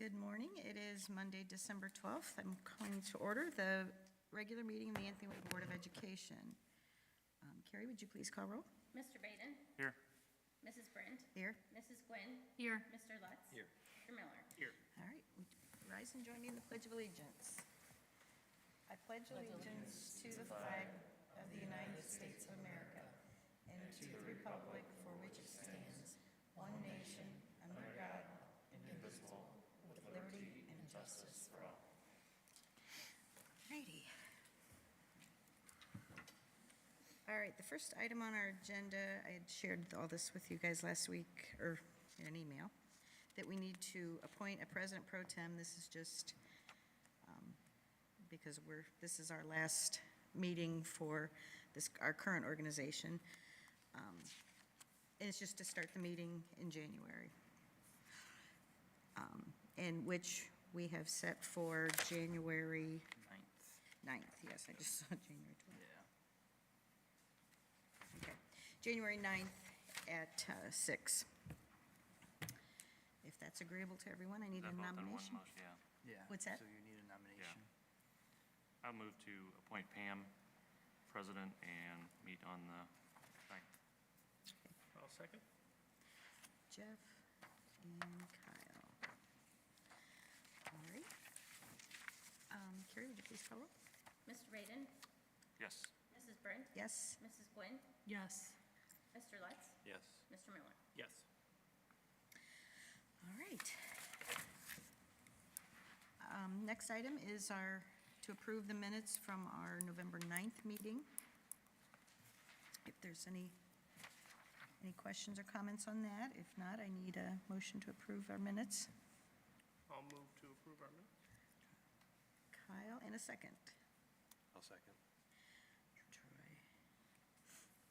Good morning. It is Monday, December 12th. I'm calling to order the regular meeting of the Anthony Wayne Board of Education. Carrie, would you please call roll? Mr. Baden? Here. Mrs. Brandt? Here. Mrs. Gwynn? Here. Mr. Lutz? Here. Mr. Miller? Here. All right, rise and join me in the Pledge of Allegiance. I pledge allegiance to the flag of the United States of America and to the republic for which it stands, one nation, under God, indivisible, with liberty and justice for all. Righty. All right, the first item on our agenda, I had shared all this with you guys last week, or in an email, that we need to appoint a president pro tem. This is just because this is our last meeting for our current organization. And it's just to start the meeting in January. And which we have set for January 9th. Yes, I just saw January 12th. Yeah. Okay, January 9th at 6. If that's agreeable to everyone, I need a nomination. Yeah. What's that? So you need a nomination. I'll move to appoint Pam president and meet on the 9th. I'll second. Jeff and Kyle. All right. Carrie, would you please call roll? Mr. Baden? Yes. Mrs. Brandt? Yes. Mrs. Gwynn? Yes. Mr. Lutz? Yes. Mr. Miller? Yes. All right. Next item is to approve the minutes from our November 9th meeting. If there's any questions or comments on that, if not, I need a motion to approve our minutes. I'll move to approve our minutes. Kyle, and a second. I'll second. Troy.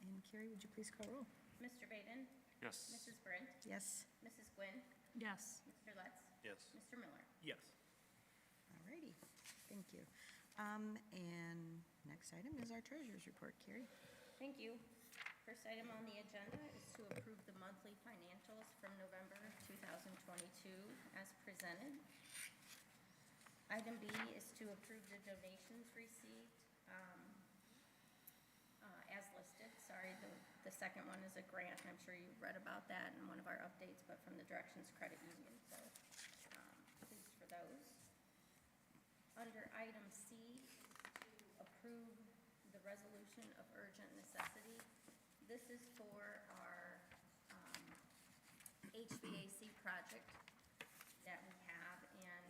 And Carrie, would you please call roll? Mr. Baden? Yes. Mrs. Brandt? Yes. Mrs. Gwynn? Yes. Mr. Lutz? Yes. Mr. Miller? Yes. All righty, thank you. And next item is our treasurer's report. Carrie? Thank you. First item on the agenda is to approve the monthly financials from November 2022 as presented. Item B is to approve the donations received as listed. Sorry, the second one is a grant. I'm sure you read about that in one of our updates, but from the Directions Credit Union, so pleased for those. Under item C, to approve the resolution of urgent necessity. This is for our HVAC project that we have, and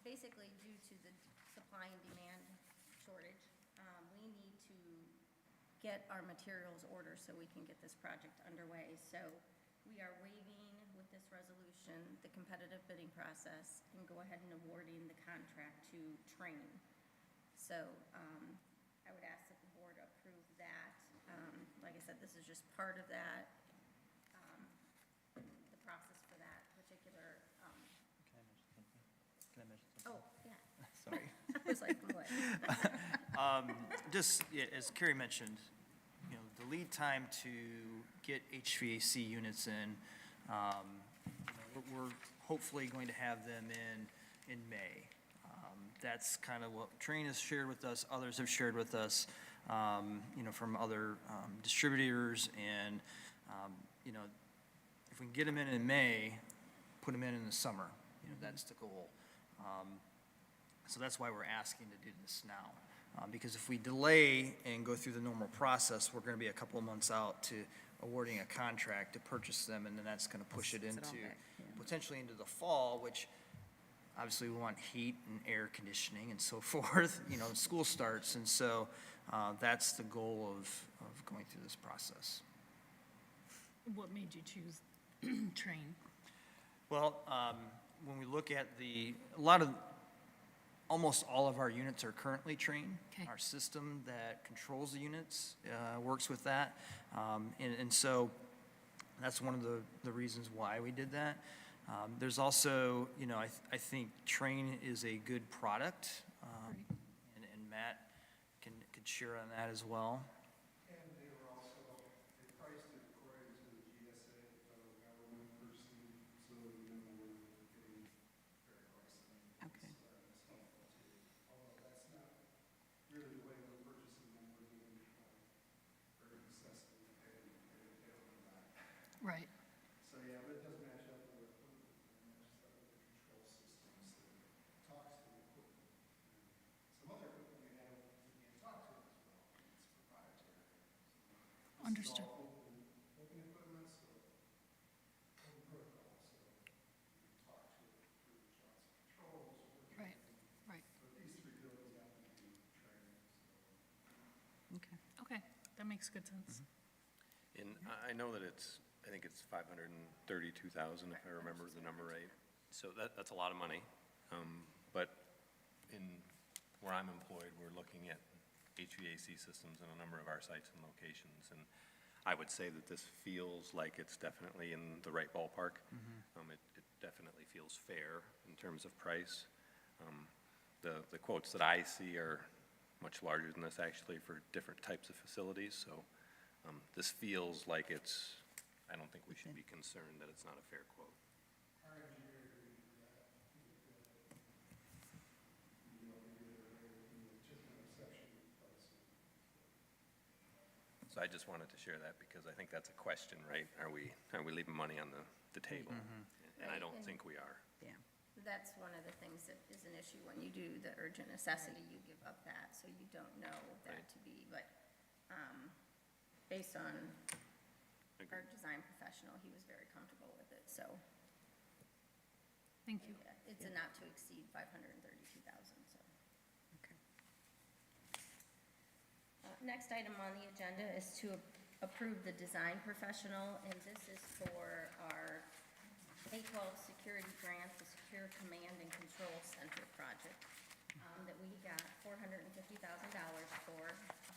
basically due to the supply and demand shortage, we need to get our materials ordered so we can get this project underway. So we are waiving with this resolution the competitive bidding process and go ahead and awarding the contract to Train. So I would ask that the board approve that. Like I said, this is just part of that, the process for that particular. Can I mention something? Oh, yeah. Sorry. I was like, what? Just, yeah, as Carrie mentioned, you know, the lead time to get HVAC units in, we're hopefully going to have them in May. That's kind of what Train has shared with us, others have shared with us, you know, from other distributors, and, you know, if we can get them in May, put them in the summer, you know, that's the goal. So that's why we're asking to do this now. Because if we delay and go through the normal process, we're going to be a couple of months out to awarding a contract to purchase them, and then that's going to push it Sets it all into, back, yeah. potentially into the fall, which obviously we want heat and air conditioning and so forth, you know, school starts, and so that's the goal of going through this process. What made you choose Train? Well, when we look at almost all of our units are currently Train. Okay. Our system that controls the units works with that. And so that's one of the reasons why we did that. There's also, you know, I think Train is a good product, and Matt could share on that as well. And they were also, they priced it according to the GSA, federal government person, so we know we're getting fair understood. Open equipment, so open protocol, so you can talk to it through Johnson Controls. Or Right, right. but these three buildings have to do training, so. Okay. Okay, that makes good sense. And I know that I think it's 532,000, if I remember the number right. So that's a lot of money. But where I'm employed, we're looking at HVAC systems in a number of our sites and locations. And I would say that this feels like it's definitely in the right ballpark. It definitely feels fair in terms of price. The quotes that I see are much larger than this actually for different types of facilities. So this feels like I don't think we should be concerned that it's not a fair quote. Our engineer agreed with that, just an exception pricing. So I just wanted to share that because I think that's a question, right? Are we leaving money on the table? And I don't think we are. Yeah. That's one of the things that is an issue when you do the urgent necessity, you give up that, so you don't know that Right. to be, but, based on our Agreed. design professional, he was very comfortable with it, so. Thank you. Yeah, it's a not to exceed 532,000, so. Okay. Next item on the agenda is to approve the design professional, and this is for our K-12 security grant, the Secure Command and Control Center project, that we got $450,000 for.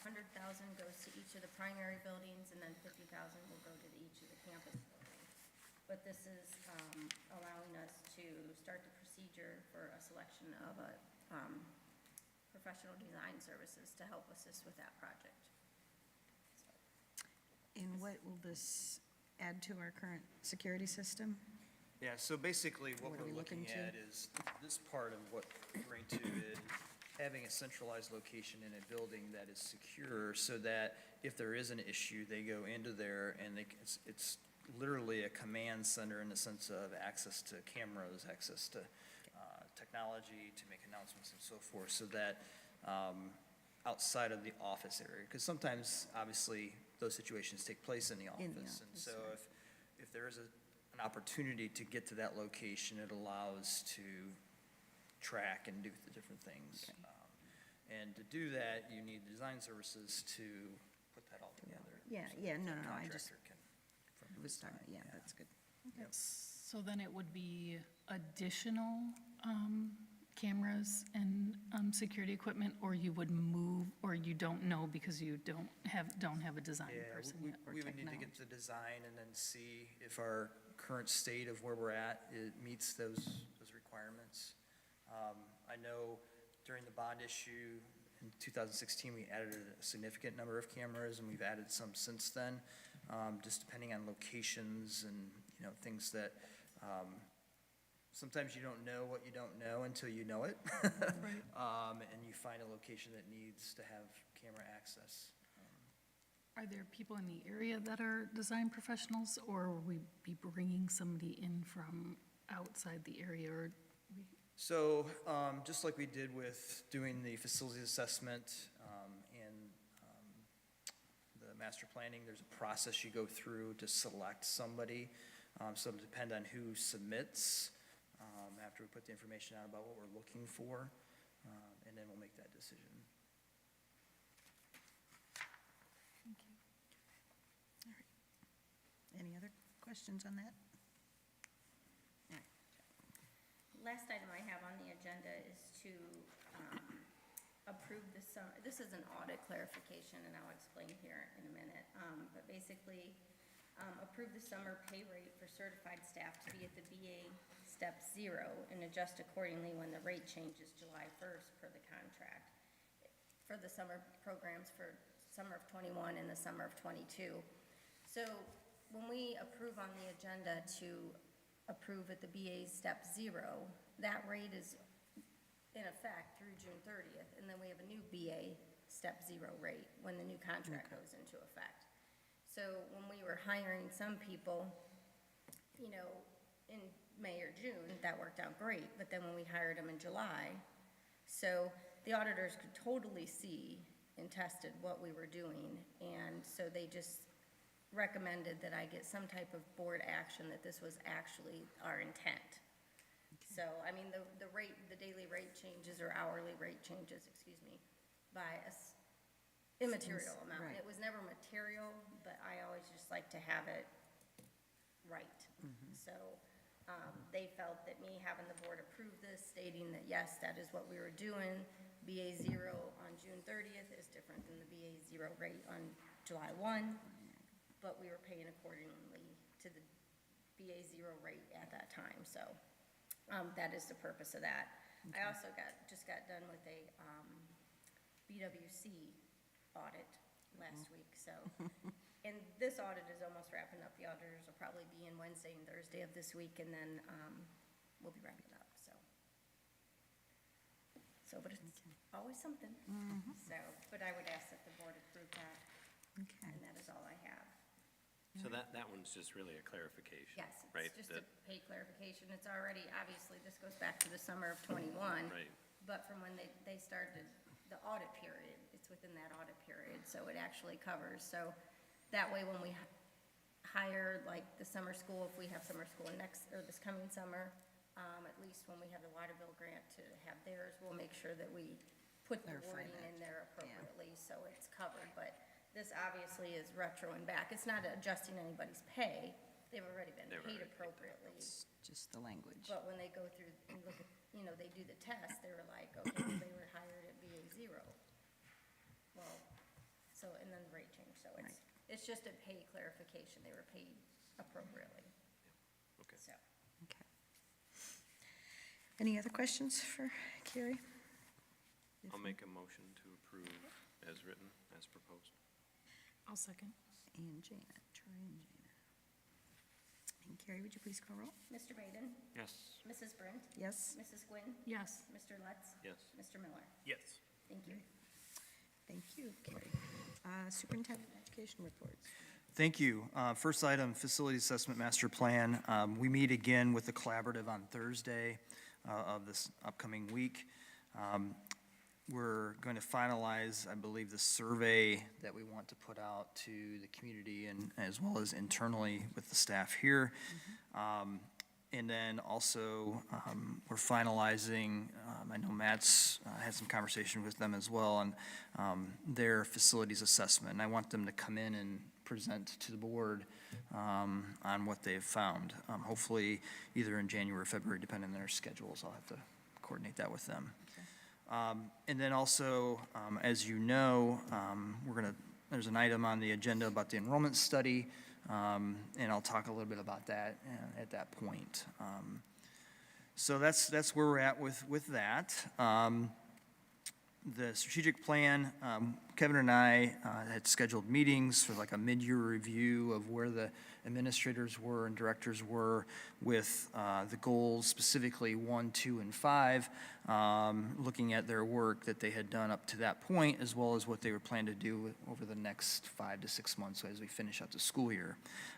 $100,000 goes to each of the primary buildings, and then $50,000 will go to each of the campus buildings. But this is allowing us to start the procedure for a selection of a professional design services to help assist with that project. So, And what will this add to our current security system? Yeah, so basically what What are we're we looking looking to? at is this part of what we're referring to is having a centralized location in a building that is secure so that if there is an issue, they go into there and it's literally a command center in the sense of access to cameras, access to technology, to make announcements and so forth, so that outside of the office area, because sometimes, obviously, those situations take place in the office. In the And office, so right. if there is an opportunity to get to that location, it allows to track and do the different things. Okay. And to do that, you need design services to put that all together. Yeah, so yeah, that no, the no, I just contractor can- I was talking, yeah, that's good. Yep. So then it would be additional cameras and security equipment, or you would move, or you don't know because you don't have a design Yeah, person we- yet? we would need to get the design and then see if our current state of where we're at, it meets those requirements. I know during the bond issue in 2016, we added a significant number of cameras, and we've added some since then, just depending on locations and, things that, sometimes you don't know what you don't know until you know it. And you find a location that needs to have camera access. Are there people in the area that are design professionals, or will we be bringing somebody in from outside the area, or So, just like we did with doing the facilities assessment and the master planning, there's a process you go through to select somebody. So it'll depend on who submits after we put the information out about what we're looking for, and then we'll make that decision. Any other questions on that? Last item I have on the agenda is to approve the summer, this is an audit clarification, and I'll explain here in a minute. But basically, approve the summer pay rate for certified staff to be at the BA step 0 and adjust accordingly when the rate changes July 1st per the contract for the summer programs for summer of '21 and the summer of '22. So when we approve on the agenda to approve at the BA step 0, that rate is in effect through June 30th, and then we have a new BA step 0 rate when the new contract goes into effect. So when we were hiring some people, in May or June, that worked out great, but then when we hired them in July, so the auditors could totally see and tested what we were doing, and so they just recommended that I get some type of board action that this was actually our intent. So, I mean, the rate, the daily rate changes or hourly rate changes, excuse me, by a immaterial amount. right. It was never material, but I always just like to have it right. So, they felt that me having the board approve this, stating that, yes, that is what we were doing, BA 0 on June 30th is different than the BA 0 rate on July 1, but we were paying accordingly to the BA 0 rate at that time, so that is the purpose of that. I also just got done with a BWC audit last week, so, and this audit is almost wrapping up. The auditors will probably be in Wednesday and Thursday of this week, and then we'll be wrapping up, so. So, but it's always something. So, but I would ask that the board approve that, Okay. and that is all I have. So that one's just really a clarification, Yes, right? it's just a That- pay clarification. It's already, obviously, this goes back to the summer of '21. Right. But from when they started the audit period, it's within that audit period, so it actually covers. So that way, when we hire, like, the summer school, if we have summer school this coming summer, at least when we have the Waterville grant to have theirs, we'll make sure that we put the Clarify wording that, in there appropriately, so it's covered. But this obviously is retro and back. It's not adjusting anybody's pay. They've already been They've paid already paid. appropriately. It's just the language. But when they go through and look at, they do the test, they were like, okay, well, they were hired at BA 0. Well, so, and then the rate change, so it's just a pay clarification, they were paid appropriately, Okay. so. Okay. Any other questions for Carrie? I'll make a motion to approve as written, as proposed. I'll second. And Jana, Troy and Jana. And Carrie, would you please call roll? Mr. Baden? Yes. Mrs. Brent? Yes? Mrs. Gwynn? Yes. Mr. Lutz? Yes. Mr. Miller? Yes. Thank you. Thank you, Carrie. Superintendent education reports. Thank you. First item, facility assessment master plan. We meet again with the collaborative on Thursday of this upcoming week. We're going to finalize, I believe, the survey that we want to put out to the community and as well as internally with the staff here. And then also, we're finalizing, I know Matt's had some conversation with them as well on their facilities assessment. And I want them to come in and present to the board on what they've found. Hopefully, either in January or February, depending on their schedules. I'll have to coordinate that with them. And then also, as you know, there's an item on the agenda about the enrollment study, and I'll talk a little bit about that at that point. So that's where we're at with that. The strategic plan, Kevin and I had scheduled meetings for like a mid-year review of where the administrators were and directors were with the goals, specifically 1, 2, and 5, looking at their work that they had done up to that point, as well as what they were planning to do over the next 5 to 6 months as we finish out the school year.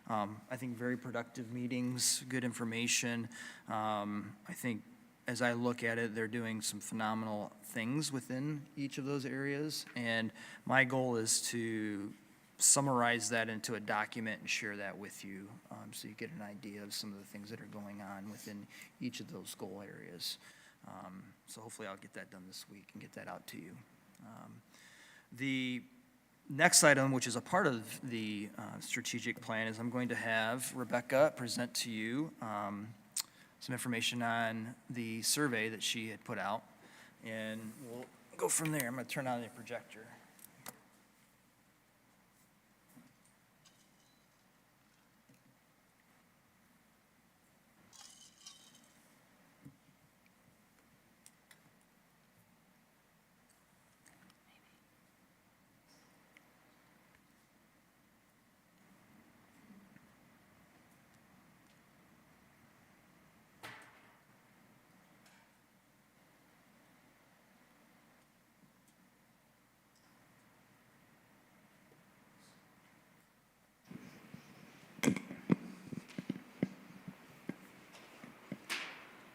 I think very productive meetings, good information. I think as I look at it, they're doing some phenomenal things within each of those areas. And my goal is to summarize that into a document and share that with you, so you get an idea of some of the things that are going on within each of those goal areas. So hopefully I'll get that done this week and get that out to you. The next item, which is a part of the strategic plan, is I'm going to have Rebecca present to you some information on the survey that she had put out, and we'll go from there. I'm going to turn on the projector.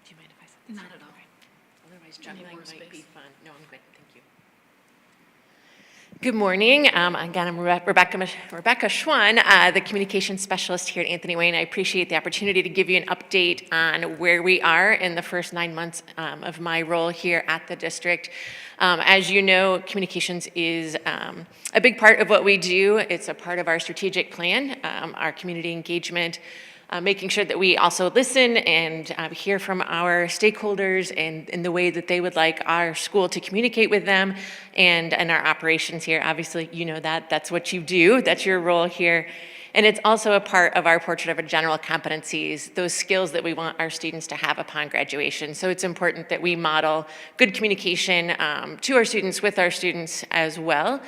Do you mind if I sit this Not way? at all. Otherwise, Do you need juggling more might be space? fun. No, I'm good, thank you. Good morning. Again, I'm Rebecca Schwan, the communications specialist here at Anthony Wayne. I appreciate the opportunity to give you an update on where we are in the first 9 months of my role here at the district. As you know, communications is a big part of what we do. It's a part of our strategic plan, our community engagement, making sure that we also listen and hear from our stakeholders and in the way that they would like our school to communicate with them and our operations here. Obviously, you know that's what you do. That's your role here. And it's also a part of our portrait of our general competencies, those skills that we want our students to have upon graduation. So it's important that we model good communication to our students, with our students as well.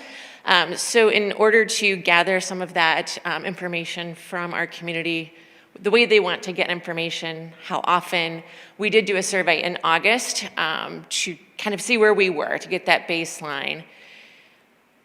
So in order to gather some of that information from our community, the way they want to get information, how often, we did do a survey in August to kind of see where we were, to get that baseline.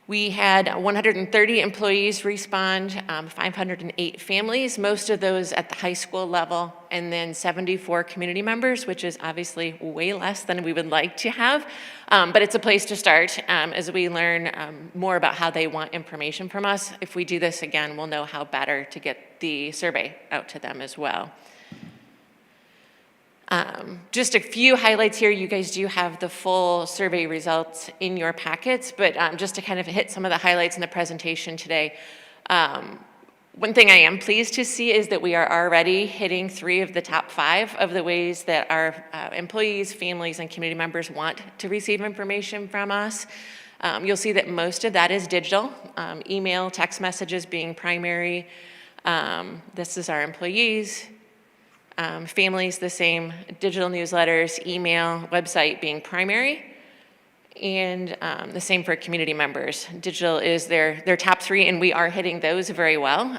We had 130 employees respond, 508 families, most of those at the high school level, and then 74 community members, which is obviously way less than we would like to have. But it's a place to start as we learn more about how they want information from us. If we do this again, we'll know how better to get the survey out to them as well. Just a few highlights here. You guys do have the full survey results in your packets, but just to kind of hit some of the highlights in the presentation today. One thing I am pleased to see is that we are already hitting 3 of the top 5 of the ways that our employees, families, and community members want to receive information from us. You'll see that most of that is digital, email, text messages being primary. This is our employees. Families, the same, digital newsletters, email, website being primary, and the same for community members. Digital is their top 3, and we are hitting those very well.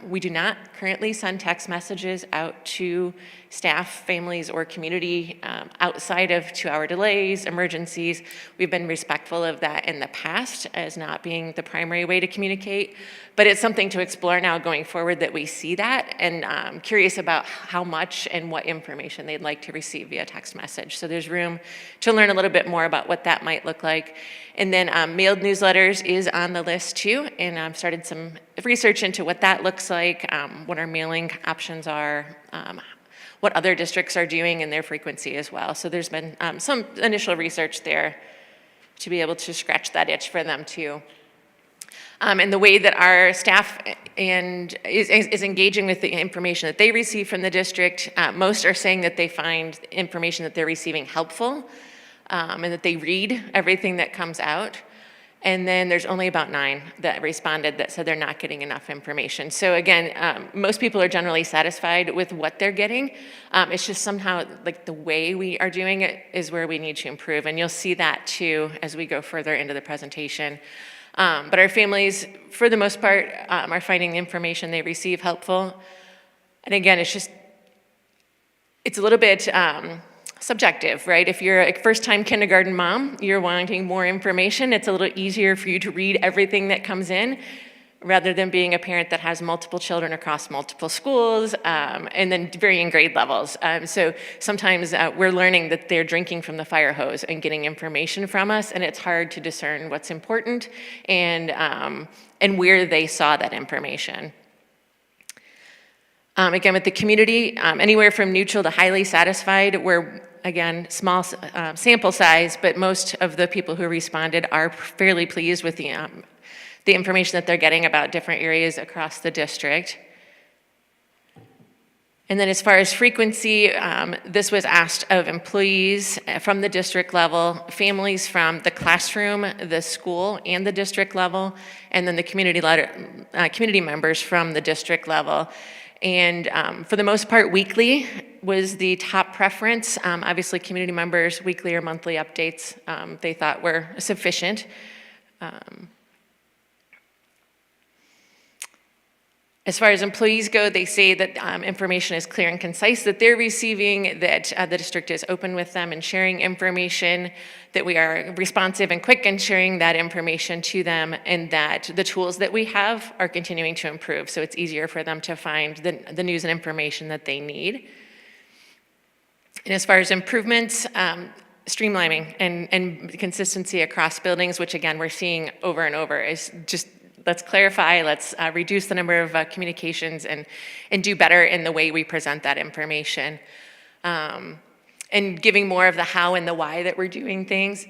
We do not currently send text messages out to staff, families, or community outside of 2-hour delays, emergencies. We've been respectful of that in the past as not being the primary way to communicate, but it's something to explore now going forward that we see that, and I'm curious about how much and what information they'd like to receive via text message. So there's room to learn a little bit more about what that might look like. And then mailed newsletters is on the list too, and I've started some research into what that looks like, what our mailing options are, what other districts are doing and their frequency as well. So there's been some initial research there to be able to scratch that itch for them too. And the way that our staff is engaging with the information that they receive from the district, most are saying that they find information that they're receiving helpful, and that they read everything that comes out. And then there's only about 9 that responded that said they're not getting enough information. So again, most people are generally satisfied with what they're getting. It's just somehow like the way we are doing it is where we need to improve. And you'll see that too as we go further into the presentation. But our families, for the most part, are finding the information they receive helpful. And again, it's a little bit subjective, right? If you're a first-time kindergarten mom, you're wanting more information. It's a little easier for you to read everything that comes in rather than being a parent that has multiple children across multiple schools and then varying grade levels. So sometimes we're learning that they're drinking from the fire hose and getting information from us, and it's hard to discern what's important and where they saw that information. Again, with the community, anywhere from neutral to highly satisfied, we're, again, small sample size, but most of the people who responded are fairly pleased with the information that they're getting about different areas across the district. And then as far as frequency, this was asked of employees from the district level, families from the classroom, the school, and the district level, and then the community members from the district level. And for the most part, weekly was the top preference. Obviously, community members, weekly or monthly updates, they thought were sufficient. As far as employees go, they say that information is clear and concise that they're receiving, that the district is open with them and sharing information, that we are responsive and quick in sharing that information to them, and that the tools that we have are continuing to improve, so it's easier for them to find the news and information that they need. And as far as improvements, streamlining and consistency across buildings, which again, we're seeing over and over, is just, let's clarify, let's reduce the number of communications and do better in the way we present that information. And giving more of the how and the why that we're doing things,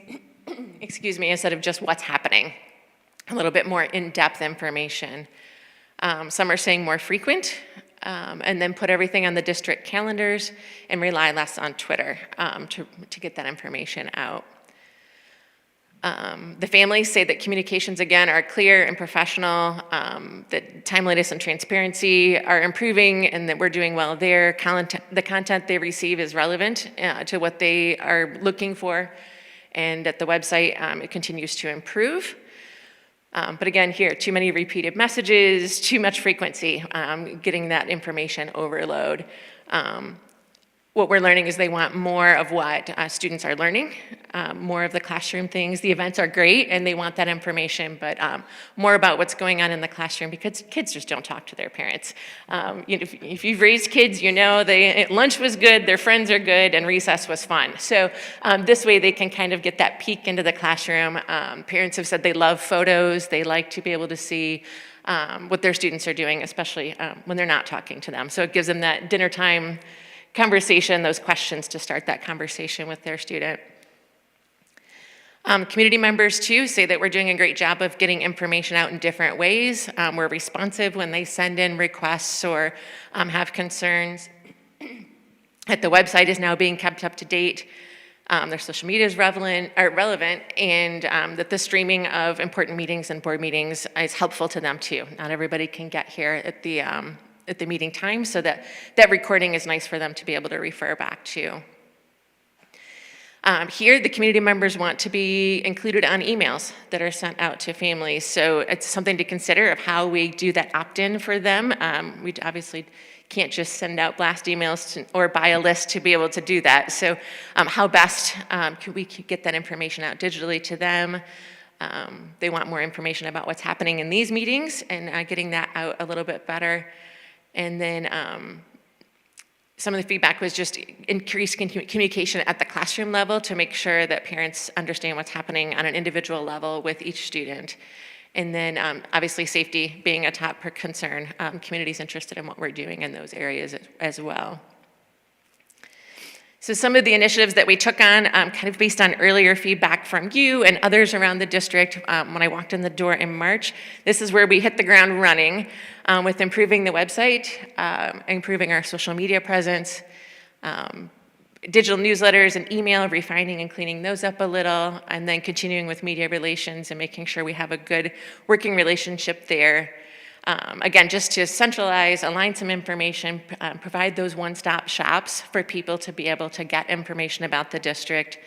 excuse me, instead of just what's happening. A little bit more in-depth information. Some are saying more frequent, and then put everything on the district calendars and rely less on Twitter to get that information out. The families say that communications, again, are clear and professional, that timeliness and transparency are improving, and that we're doing well there. The content they receive is relevant to what they are looking for, and at the website, it continues to improve. But again, here, too many repeated messages, too much frequency, getting that information overload. What we're learning is they want more of what students are learning, more of the classroom things. The events are great, and they want that information, but more about what's going on in the classroom, because kids just don't talk to their parents. If you've raised kids, you know lunch was good, their friends are good, and recess was fun. So this way they can kind of get that peek into the classroom. Parents have said they love photos. They like to be able to see what their students are doing, especially when they're not talking to them. So it gives them that dinner time conversation, those questions to start that conversation with their student. Community members too say that we're doing a great job of getting information out in different ways. We're responsive when they send in requests or have concerns. That the website is now being kept up to date. Their social media is relevant, and that the streaming of important meetings and board meetings is helpful to them too. Not everybody can get here at the meeting time, so that recording is nice for them to be able to refer back to. Here, the community members want to be included on emails that are sent out to families, so it's something to consider of how we do that opt-in for them. We obviously can't just send out blast emails or buy a list to be able to do that, so how best could we get that information out digitally to them? They want more information about what's happening in these meetings and getting that out a little bit better. And then some of the feedback was just increased communication at the classroom level to make sure that parents understand what's happening on an individual level with each student. And then obviously safety being a top concern. Community's interested in what we're doing in those areas as well. So some of the initiatives that we took on, kind of based on earlier feedback from you and others around the district when I walked in the door in March, this is where we hit the ground running with improving the website, improving our social media presence, digital newsletters and email, refining and cleaning those up a little, and then continuing with media relations and making sure we have a good working relationship there. Again, just to centralize, align some information, provide those one-stop shops for people to be able to get information about the district,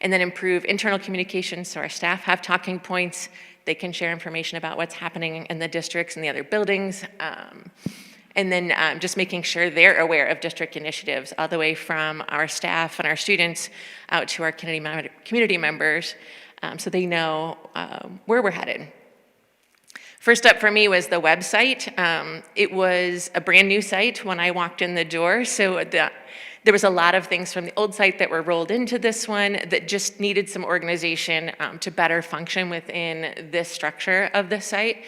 and then improve internal communication so our staff have talking points. They can share information about what's happening in the districts and the other buildings. And then just making sure they're aware of district initiatives, all the way from our staff and our students out to our community members, so they know where we're headed. First up for me was the website. It was a brand new site when I walked in the door, so there was a lot of things from the old site that were rolled into this one that just needed some organization to better function within this structure of the site.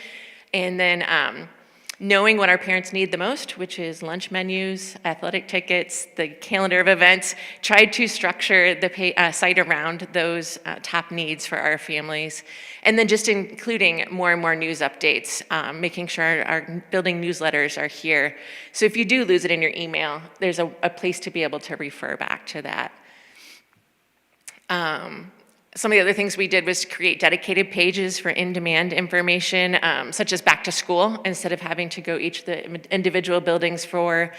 And then knowing what our parents need the most, which is lunch menus, athletic tickets, the calendar of events, tried to structure the site around those top needs for our families. And then just including more and more news updates, making sure our building newsletters are here. So if you do lose it in your email, there's a place to be able to refer back to that. Some of the other things we did was create dedicated pages for in-demand information, such as back to school, instead of having to go each of the individual buildings for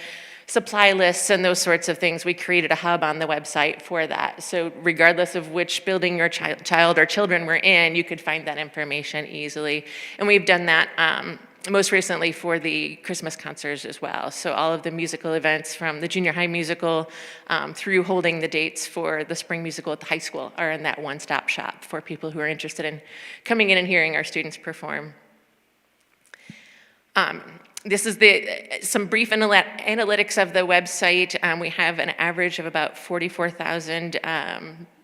supply lists and those sorts of things. We created a hub on the website for that. So regardless of which building your child or children were in, you could find that information easily. And we've done that most recently for the Christmas concerts as well. So all of the musical events from the junior high musical through holding the dates for the spring musical at the high school are in that one-stop shop for people who are interested in coming in and hearing our students perform. This is some brief analytics of the website. We have an average of about 44,000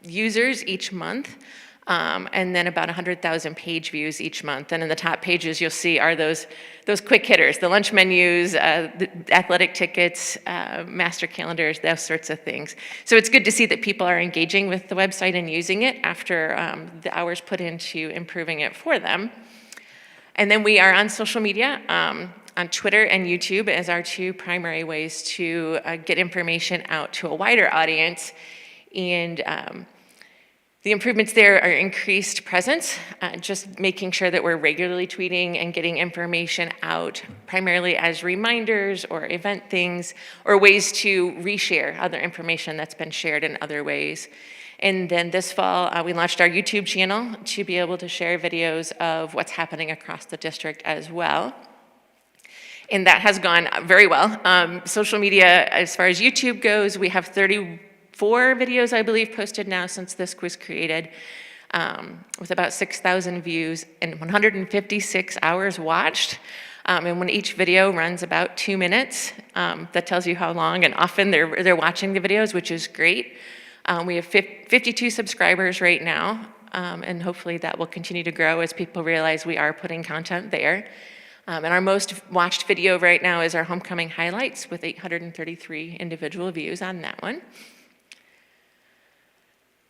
users each month, and then about 100,000 page views each month. And in the top pages, you'll see are those quick hitters, the lunch menus, the athletic tickets, master calendars, those sorts of things. So it's good to see that people are engaging with the website and using it after the hours put into improving it for them. And then we are on social media, on Twitter and YouTube as our two primary ways to get information out to a wider audience. And the improvements there are increased presence, just making sure that we're regularly tweeting and getting information out, primarily as reminders or event things, or ways to reshare other information that's been shared in other ways. And then this fall, we launched our YouTube channel to be able to share videos of what's happening across the district as well. And that has gone very well. Social media, as far as YouTube goes, we have 34 videos, I believe, posted now since this was created, with about 6,000 views and 156 hours watched. And when each video runs about 2 minutes, that tells you how long and often they're watching the videos, which is great. We have 52 subscribers right now, and hopefully that will continue to grow as people realize we are putting content there. And our most watched video right now is our homecoming highlights with 833 individual views on that one.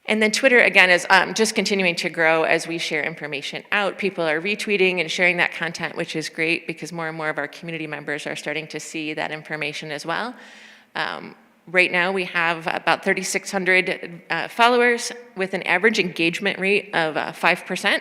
And then Twitter, again, is just continuing to grow as we share information out. People are retweeting and sharing that content, which is great because more and more of our community members are starting to see that information as well. Right now, we have about 3,600 followers with an average engagement rate of 5%.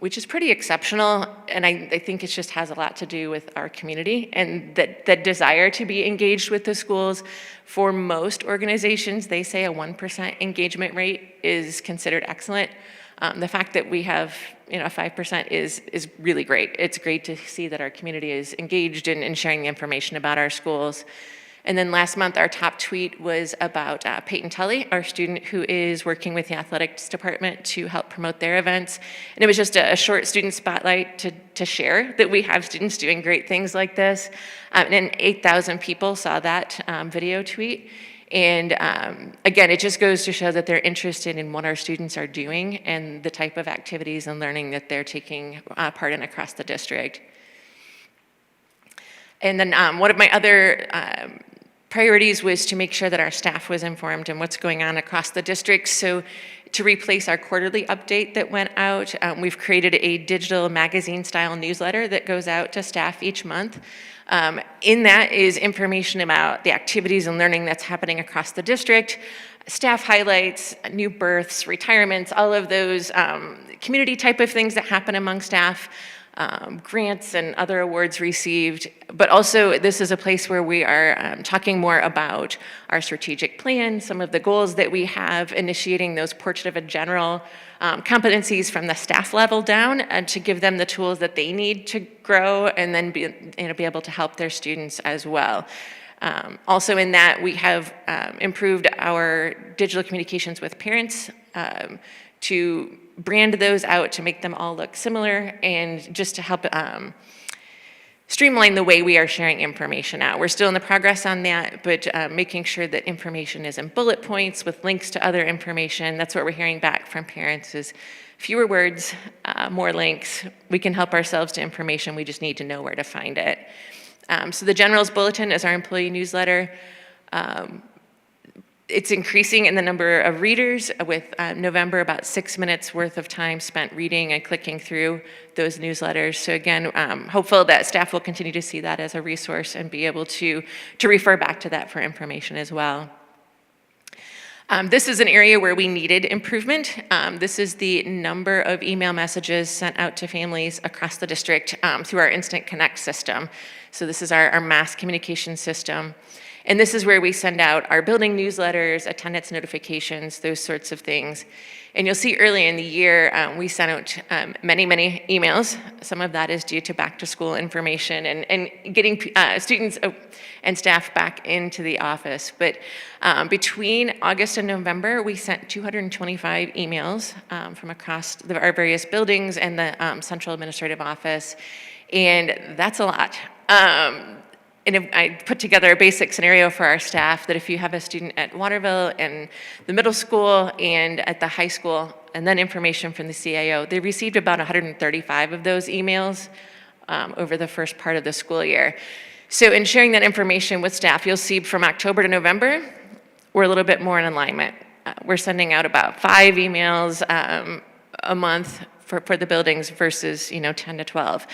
Which is pretty exceptional, and I think it just has a lot to do with our community and that desire to be engaged with the schools. For most organizations, they say a 1% engagement rate is considered excellent. The fact that we have 5% is really great. It's great to see that our community is engaged in sharing the information about our schools. And then last month, our top tweet was about Peyton Tully, our student who is working with the athletics department to help promote their events. And it was just a short student spotlight to share that we have students doing great things like this. And 8,000 people saw that video tweet. And again, it just goes to show that they're interested in what our students are doing and the type of activities and learning that they're taking part in across the district. And then one of my other priorities was to make sure that our staff was informed in what's going on across the district. So to replace our quarterly update that went out, we've created a digital magazine-style newsletter that goes out to staff each month. In that is information about the activities and learning that's happening across the district, staff highlights, new births, retirements, all of those community type of things that happen among staff, grants and other awards received, but also this is a place where we are talking more about our strategic plan, some of the goals that we have, initiating those portrait of a general competencies from the staff level down, and to give them the tools that they need to grow and then be able to help their students as well. Also in that, we have improved our digital communications with parents to brand those out to make them all look similar and just to help streamline the way we are sharing information out. We're still in the progress on that, but making sure that information is in bullet points with links to other information. That's what we're hearing back from parents is fewer words, more links. We can help ourselves to information, we just need to know where to find it. So the General's Bulletin is our employee newsletter. It's increasing in the number of readers, with November about 6 minutes worth of time spent reading and clicking through those newsletters. So again, hopeful that staff will continue to see that as a resource and be able to refer back to that for information as well. This is an area where we needed improvement. This is the number of email messages sent out to families across the district through our Instant Connect system. So this is our mass communication system. And this is where we send out our building newsletters, attendance notifications, those sorts of things. And you'll see early in the year, we sent out many, many emails. Some of that is due to back to school information and getting students and staff back into the office. But between August and November, we sent 225 emails from across our various buildings and the central administrative office. And that's a lot. And if I put together a basic scenario for our staff that if you have a student at Waterville and the middle school and at the high school, and then information from the CIO, they received about 135 of those emails over the first part of the school year. So in sharing that information with staff, you'll see from October to November, we're a little bit more in alignment. We're sending out about 5 emails a month for the buildings versus, 10 to 12.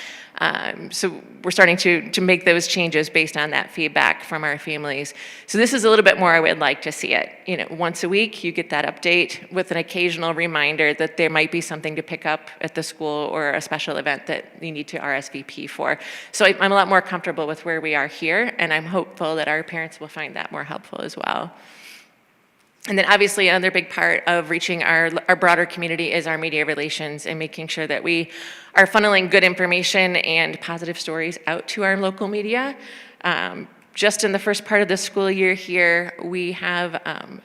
So we're starting to make those changes based on that feedback from our families. So this is a little bit more I would like to see it. Once a week, you get that update with an occasional reminder that there might be something to pick up at the school or a special event that you need to RSVP for. So I'm a lot more comfortable with where we are here, and I'm hopeful that our parents will find that more helpful as well. And then obviously another big part of reaching our broader community is our media relations and making sure that we are funneling good information and positive stories out to our local media. Just in the first part of the school year here, we have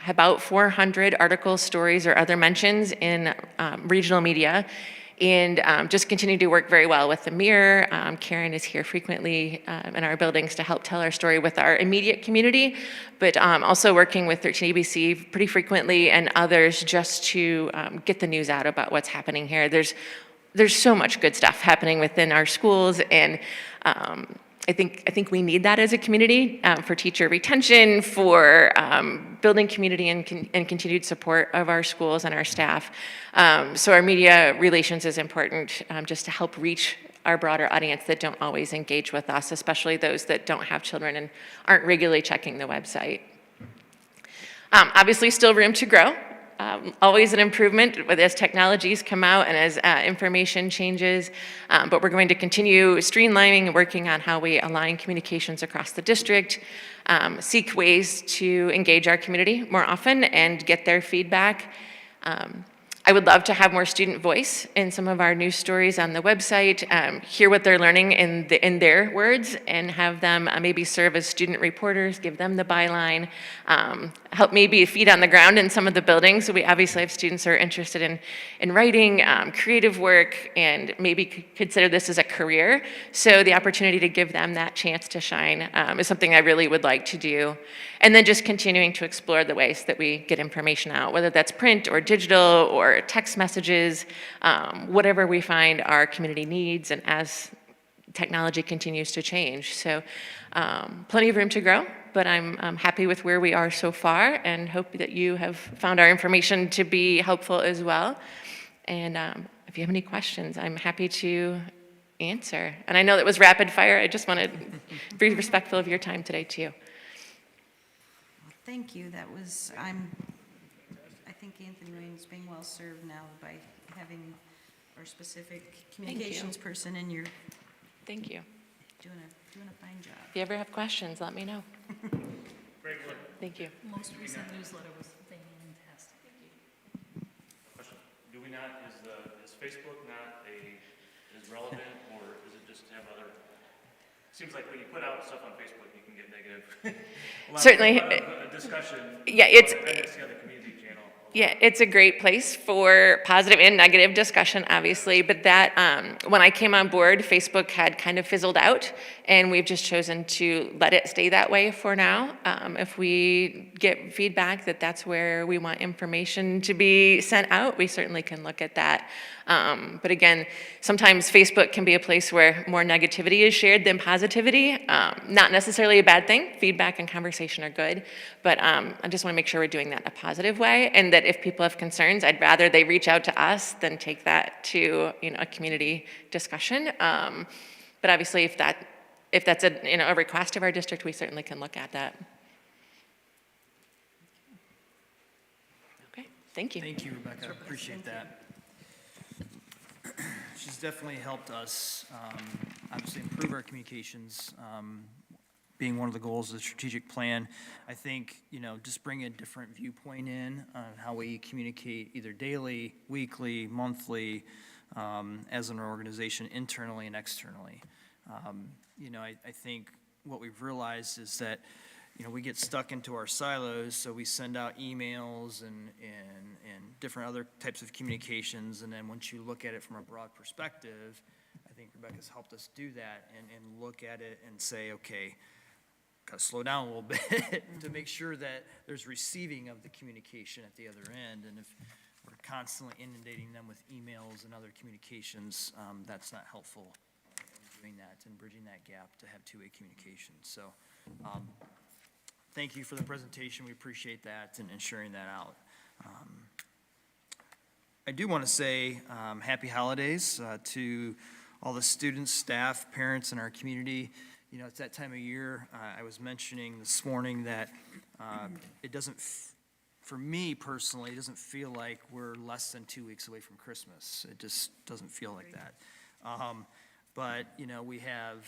about 400 articles, stories, or other mentions in regional media. And just continue to work very well with the Mirror. Karen is here frequently in our buildings to help tell our story with our immediate community, but also working with 13 ABC pretty frequently and others just to get the news out about what's happening here. There's so much good stuff happening within our schools, and I think we need that as a community for teacher retention, for building community and continued support of our schools and our staff. So our media relations is important just to help reach our broader audience that don't always engage with us, especially those that don't have children and aren't regularly checking the website. Obviously, still room to grow. Always an improvement as technologies come out and as information changes, but we're going to continue streamlining and working on how we align communications across the district, seek ways to engage our community more often and get their feedback. I would love to have more student voice in some of our news stories on the website, hear what they're learning in their words, and have them maybe serve as student reporters, give them the byline, help maybe feet on the ground in some of the buildings. So we obviously have students who are interested in writing, creative work, and maybe consider this as a career. So the opportunity to give them that chance to shine is something I really would like to do. And then just continuing to explore the ways that we get information out, whether that's print or digital or text messages, whatever we find our community needs and as technology continues to change. So plenty of room to grow, but I'm happy with where we are so far and hope that you have found our information to be helpful as well. And if you have any questions, I'm happy to answer. And I know that was rapid fire. I just wanted to be respectful of your time today too. Thank you. That was, I think Anthony Wayne's being well served now by having our specific communications person, and you're Thank you. doing a fine job. If you ever have questions, let me know. Very good. Thank you. Most recent newsletter was fantastic. Question, do we not, is Facebook not as relevant, or is it just have other, seems like when you put out stuff on Facebook, you can get negative. Certainly. A lot of discussion. Yeah, it's- I didn't see on the community channel. Yeah, it's a great place for positive and negative discussion, obviously, but that, when I came on board, Facebook had kind of fizzled out, and we've just chosen to let it stay that way for now. If we get feedback that that's where we want information to be sent out, we certainly can look at that. But again, sometimes Facebook can be a place where more negativity is shared than positivity. Not necessarily a bad thing. Feedback and conversation are good, but I just want to make sure we're doing that in a positive way, and that if people have concerns, I'd rather they reach out to us than take that to a community discussion. But obviously, if that's a request of our district, we certainly can look at that. Okay, thank you. Thank you, Rebecca. Appreciate that. She's definitely helped us, obviously improve our communications, being one of the goals of the strategic plan. I think, just bring a different viewpoint in on how we communicate either daily, weekly, monthly, as an organization, internally and externally. I think what we've realized is that, we get stuck into our silos, so we send out emails and different other types of communications, and then once you look at it from a broad perspective, I think Rebecca's helped us do that and look at it and say, okay, gotta slow down a little bit to make sure that there's receiving of the communication at the other end. And if we're constantly inundating them with emails and other communications, that's not helpful in doing that and bridging that gap to have two-way communication. So, thank you for the presentation. We appreciate that and sharing that out. I do want to say happy holidays to all the students, staff, parents in our community. You know, it's that time of year. I was mentioning this morning that it doesn't, for me personally, it doesn't feel like we're less than 2 weeks away from Christmas. It just doesn't feel like that. But, you know, we have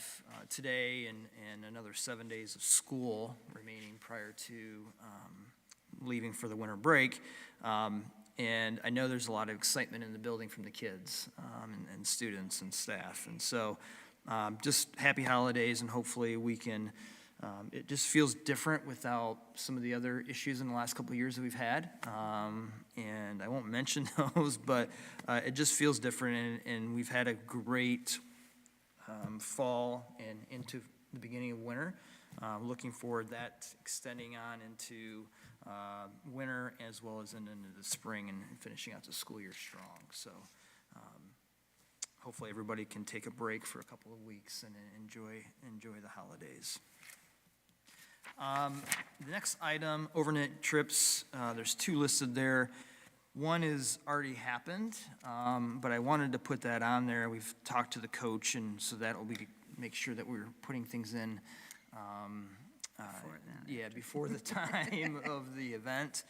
today and another 7 days of school remaining prior to leaving for the winter break. And I know there's a lot of excitement in the building from the kids and students and staff. And so just happy holidays, and hopefully we can, it just feels different without some of the other issues in the last couple of years that we've had. And I won't mention those, but it just feels different. And we've had a great fall and into the beginning of winter. Looking forward that extending on into winter as well as into the spring and finishing out the school year strong. So hopefully everybody can take a break for a couple of weeks and enjoy the holidays. The next item, overnight trips, there's two listed there. One is already happened, but I wanted to put that on there. We've talked to the coach, and so that will be to make sure that we're putting things in before the time of the event.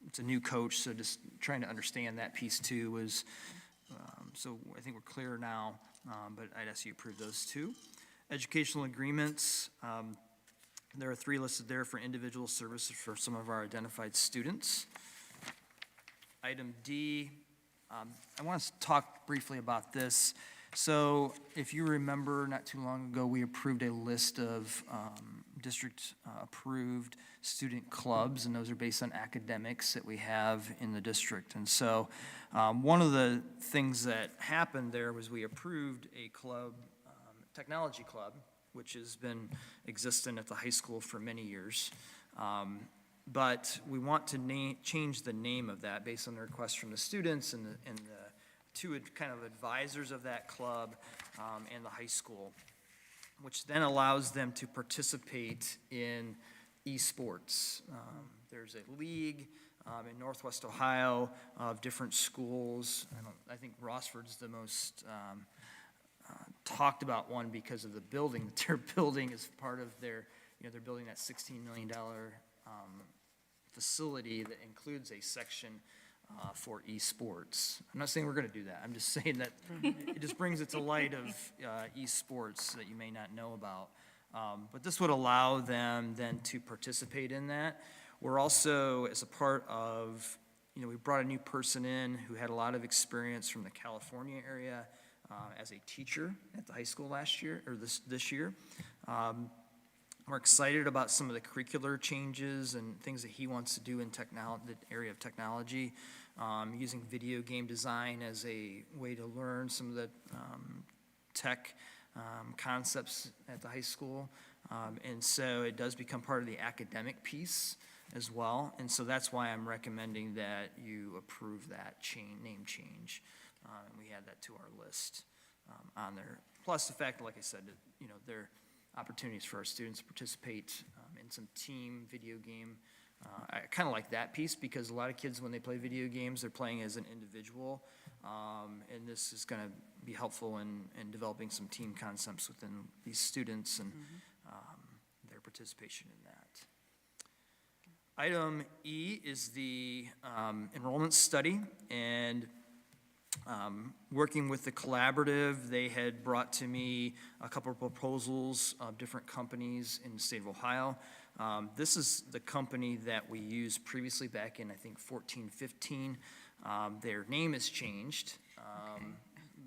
It's a new coach, so just trying to understand that piece too was, so I think we're clear now, but I'd ask you to approve those two. Educational agreements, there are 3 listed there for individual services for some of our identified students. Item D, I want to talk briefly about this. So if you remember, not too long ago, we approved a list of district-approved student clubs, and those are based on academics that we have in the district. And so one of the things that happened there was we approved a club, technology club, which has been existent at the high school for many years. But we want to change the name of that based on the request from the students and the two kind of advisors of that club and the high school, which then allows them to participate in esports. There's a league in Northwest Ohio of different schools. I think Rossford's the most talked about one because of the building that they're building as part of their, they're building that $16 million facility that includes a section for esports. I'm not saying we're going to do that. I'm just saying that it just brings it to light of esports that you may not know about. But this would allow them then to participate in that. We're also, as a part of, we brought a new person in who had a lot of experience from the California area as a teacher at the high school last year, or this year. We're excited about some of the curricular changes and things that he wants to do in the area of technology, using video game design as a way to learn some of the tech concepts at the high school. And so it does become part of the academic piece as well. And so that's why I'm recommending that you approve that name change. And we add that to our list on there. Plus the fact that, like I said, that, there are opportunities for our students to participate in some team video game. I kind of like that piece because a lot of kids, when they play video games, they're playing as an individual. And this is going to be helpful in developing some team concepts within these students and their participation in that. Item E is the enrollment study, and working with the collaborative, they had brought to me a couple of proposals of different companies in the state of Ohio. This is the company that we used previously back in, I think, 14, 15. Their name has changed.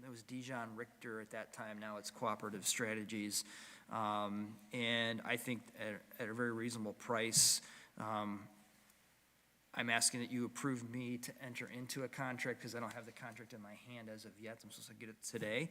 It was Dijon Richter at that time. Now it's Cooperative Strategies. And I think at a very reasonable price. I'm asking that you approve me to enter into a contract, because I don't have the contract in my hand as of yet, I'm supposed to get it today,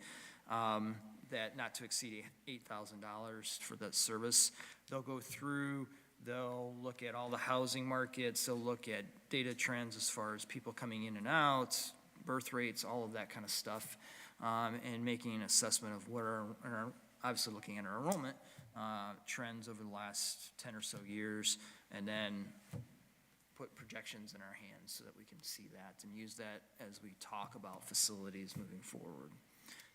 that not to exceed $8,000 for that service. They'll go through, they'll look at all the housing markets, they'll look at data trends as far as people coming in and out, birth rates, all of that kind of stuff, and making an assessment of what are obviously looking at our enrollment trends over the last 10 or so years, and then put projections in our hands so that we can see that and use that as we talk about facilities moving forward.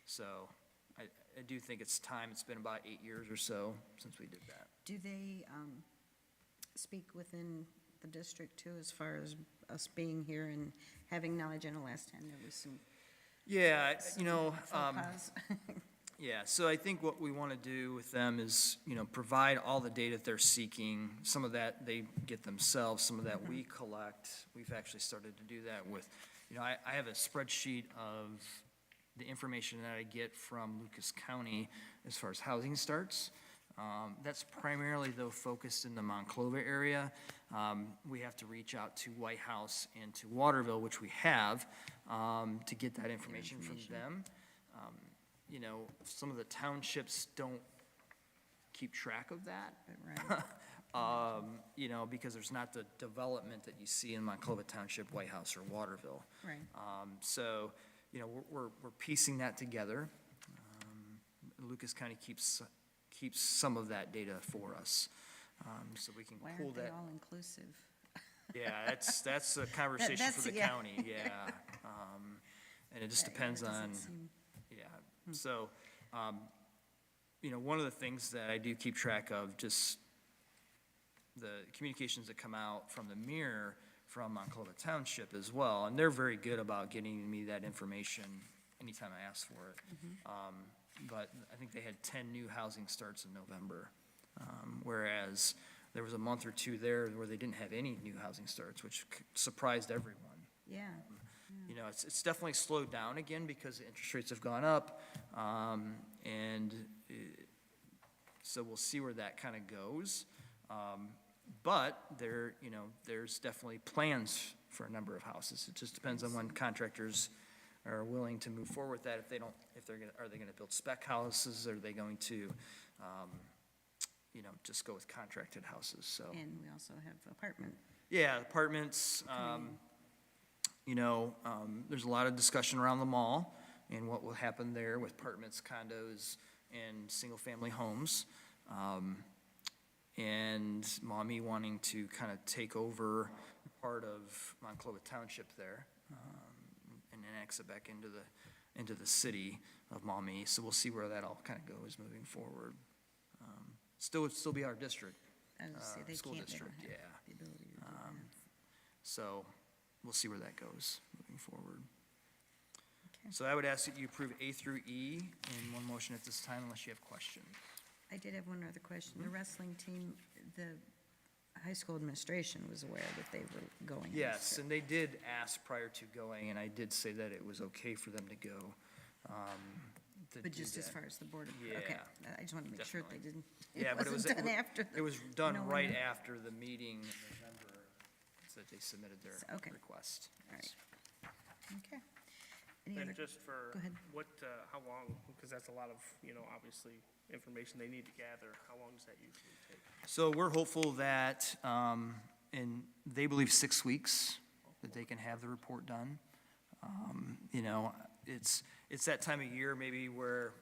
So I do think it's time. It's been about 8 years or so since we did that. Do they speak within the district too, as far as us being here and having knowledge? I know last time there was some Yeah, you know, faux pas. yeah, so I think what we want to do with them is, you know, provide all the data they're seeking. Some of that they get themselves, some of that we collect. We've actually started to do that with, you know, I have a spreadsheet of the information that I get from Lucas County as far as housing starts. That's primarily, though, focused in the Monclova area. We have to reach out to White House and to Waterville, which we have, to get that information from them. You know, some of the townships don't keep track of that. Right. You know, because there's not the development that you see in Monclova Township, White House, or Waterville. Right. So, you know, we're piecing that together. Lucas County keeps some of that data for us, so we can Why pull aren't they that. all inclusive? Yeah, that's a conversation that's- for the yeah. county, yeah. And it just depends That on, doesn't seem- yeah, so, you know, one of the things that I do keep track of, just the communications that come out from the Mirror from Monclova Township as well, and they're very good about getting me that information anytime I ask for it. But I think they had 10 new housing starts in November, whereas there was a month or two there where they didn't have any new housing starts, which surprised everyone. Yeah. You know, it's definitely slowed down again because the interest rates have gone up, and so we'll see where that kind of goes. But there, you know, there's definitely plans for a number of houses. It just depends on when contractors are willing to move forward with that. If they don't, are they gonna build spec houses? Are they going to, you know, just go with contracted houses? So, And we also have apartment. yeah, apartments, you know, there's a lot of discussion around the mall and what will happen there with apartments, condos, and single-family homes. And Maumee wanting to kind of take over part of Monclova Township there, and annex it back into the city of Maumee. So we'll see where that all kind of goes moving forward. Would still be our district, I was gonna say, they school can't, they district, don't have yeah. the ability to do that. So we'll see where that goes moving forward. Okay. So I would ask that you approve A through E in one motion at this time unless you have questions. I did have one other question. The wrestling team, the high school administration was aware that they were going. on this Yes, trip. and they did ask prior to going, and I did say that it was okay for them to go. To But do just as that. far as the board, okay. Yeah, I just wanted to make sure they didn't, Yeah, it but it was, wasn't done after. it was done no one right knew. after the meeting in November, so that they submitted their Okay. request. All right. Okay. Any And other, just for, go ahead. what, how long, because that's a lot of, you know, obviously, information they need to gather, how long does that usually take? So we're hopeful that, and they believe 6 weeks, that they can have the report done. You know, it's that time of year maybe where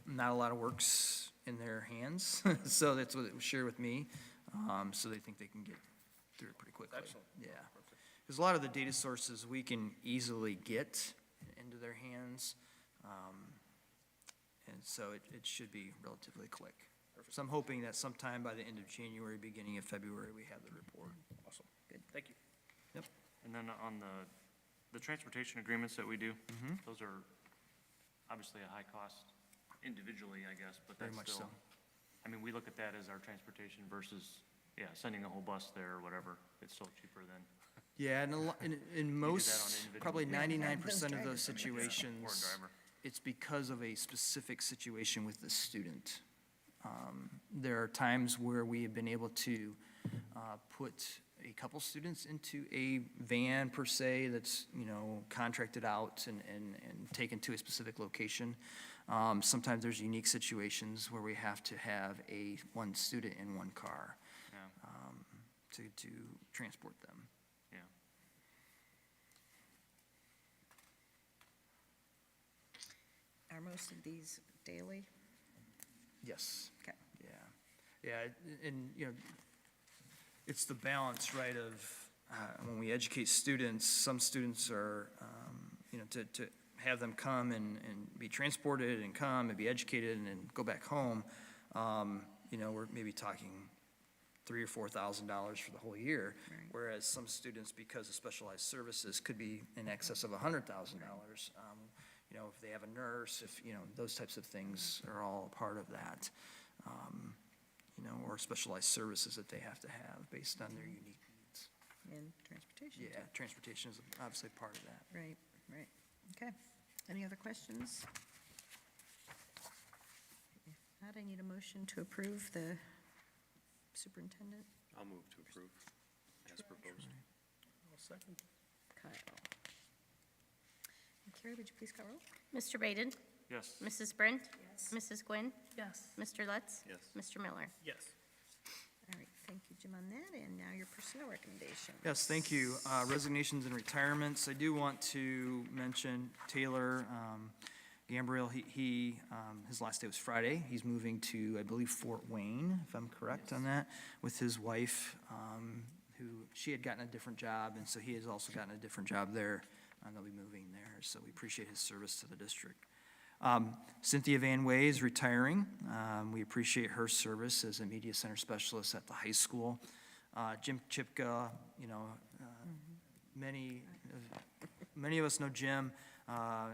not a lot of work's in their hands. So that's what it was shared with me. So they think they can get through it pretty quickly. Excellent. Yeah. Because a lot of the data sources we can easily get into their hands. And so it should be relatively quick. So I'm hoping that sometime by the end of January, beginning of February, we have the report. Awesome. Good. Thank you. And then on the transportation agreements that we do, those are obviously a high cost individually, I guess, but Very that's much still, so. I mean, we look at that as our transportation versus, yeah, sending a whole bus there or whatever. It's still cheaper than, Yeah, and in most, individual probably basis. 99% of those or a situations, driver. it's because of a specific situation with the student. There are times where we have been able to put a couple students into a van per se that's, you know, contracted out and taken to a specific location. Sometimes there's unique situations where we have to have one student in one car Yeah, to transport them. yeah. Are most of these daily? Yes. Okay. Yeah, and, you know, it's the balance, right, of when we educate students, some students are, you know, to have them come and be transported and come and be educated and then go back home, you know, we're maybe talking $3,000 or $4,000 for the whole year. Right. Whereas some students, because of specialized services, could be in excess of $100,000. You know, if they have a nurse, if, you know, those types of things are all a part of that. You know, or specialized services that they have to have based on their unique needs. And transportation? Yeah, transportation is obviously part of that. Right, right. Okay. Any other questions? If not, I need a motion to approve the superintendent. I'll move to approve as proposed. I'll second. Kyle. And Carrie, would you please call roll? Mr. Baden? Yes. Mrs. Brent? Mrs. Gwynn? Yes. Mr. Lutz? Yes. Mr. Miller? Yes. All right, thank you, Jim, on that. And now your personnel recommendations. Yes, thank you. Resignations and retirements. I do want to mention Taylor Gambriel. His last day was Friday. He's moving to, I believe, Fort Wayne, if I'm correct on that, with his wife, who, she had gotten a different job, and so he has also gotten a different job there, and they'll be moving there. So we appreciate his service to the district. Cynthia Van Way is retiring. We appreciate her service as a media center specialist at the high school. Jim Chipka, you know, many of us know Jim,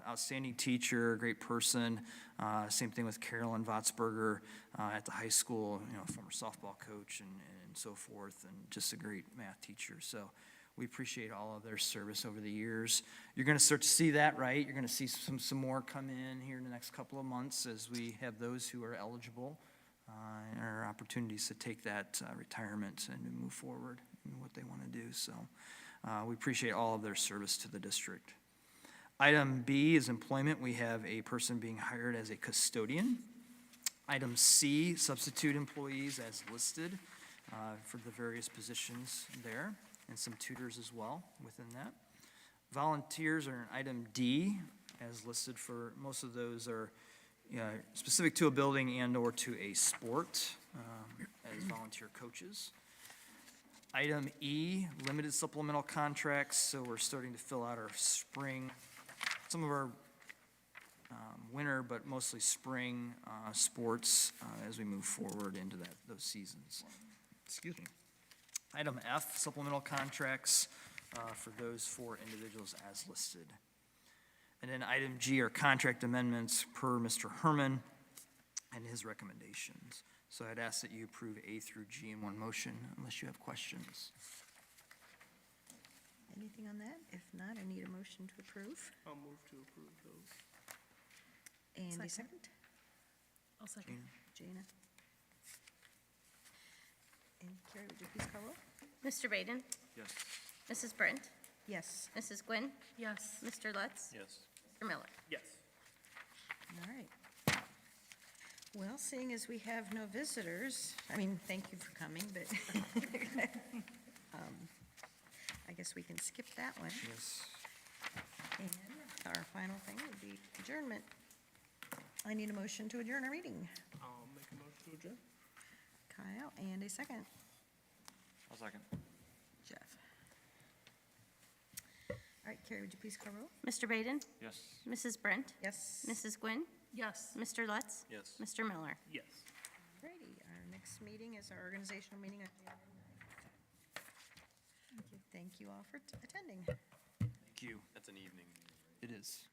outstanding teacher, great person. Same thing with Carolyn Votsberger at the high school, you know, former softball coach and so forth, and just a great math teacher. So we appreciate all of their service over the years. You're going to start to see that, right? You're going to see some more come in here in the next couple of months as we have those who are eligible and our opportunities to take that retirement and to move forward in what they want to do. So we appreciate all of their service to the district. Item B is employment. We have a person being hired as a custodian. Item C, substitute employees as listed for the various positions there, and some tutors as well within that. Volunteers are in item D, as listed for, most of those are specific to a building and/or to a sport as volunteer coaches. Item E, limited supplemental contracts, so we're starting to fill out our spring, some of our winter, but mostly spring sports as we move forward into those seasons. Excuse me. Item F, supplemental contracts for those 4 individuals as listed. And then item G are contract amendments per Mr. Herman and his recommendations. So I'd ask that you approve A through G in one motion unless you have questions. Anything on that? If not, I need a motion to approve. I'll move to approve those. And a Second. second? I'll second. Jana. And Carrie, would you please call roll? Mr. Baden? Yes. Mrs. Brent? Yes. Mrs. Gwynn? Yes. Mr. Lutz? Yes. Mr. Miller? Yes. All right. Well, seeing as we have no visitors, I mean, thank you for coming, but I guess we can skip that one. Yes. And our final thing would be adjournment. I need a motion to adjourn our meeting. I'll make a motion to adjourn. Kyle, and a second. I'll second. Jeff. All right, Carrie, would you please call roll? Mr. Baden? Yes. Mrs. Brent? Yes. Mrs. Gwynn? Yes. Mr. Lutz? Yes. Mr. Miller? Yes. Alrighty, our next meeting is our organizational meeting at the end of the night. Thank you all for attending. Thank you. That's an evening. It is.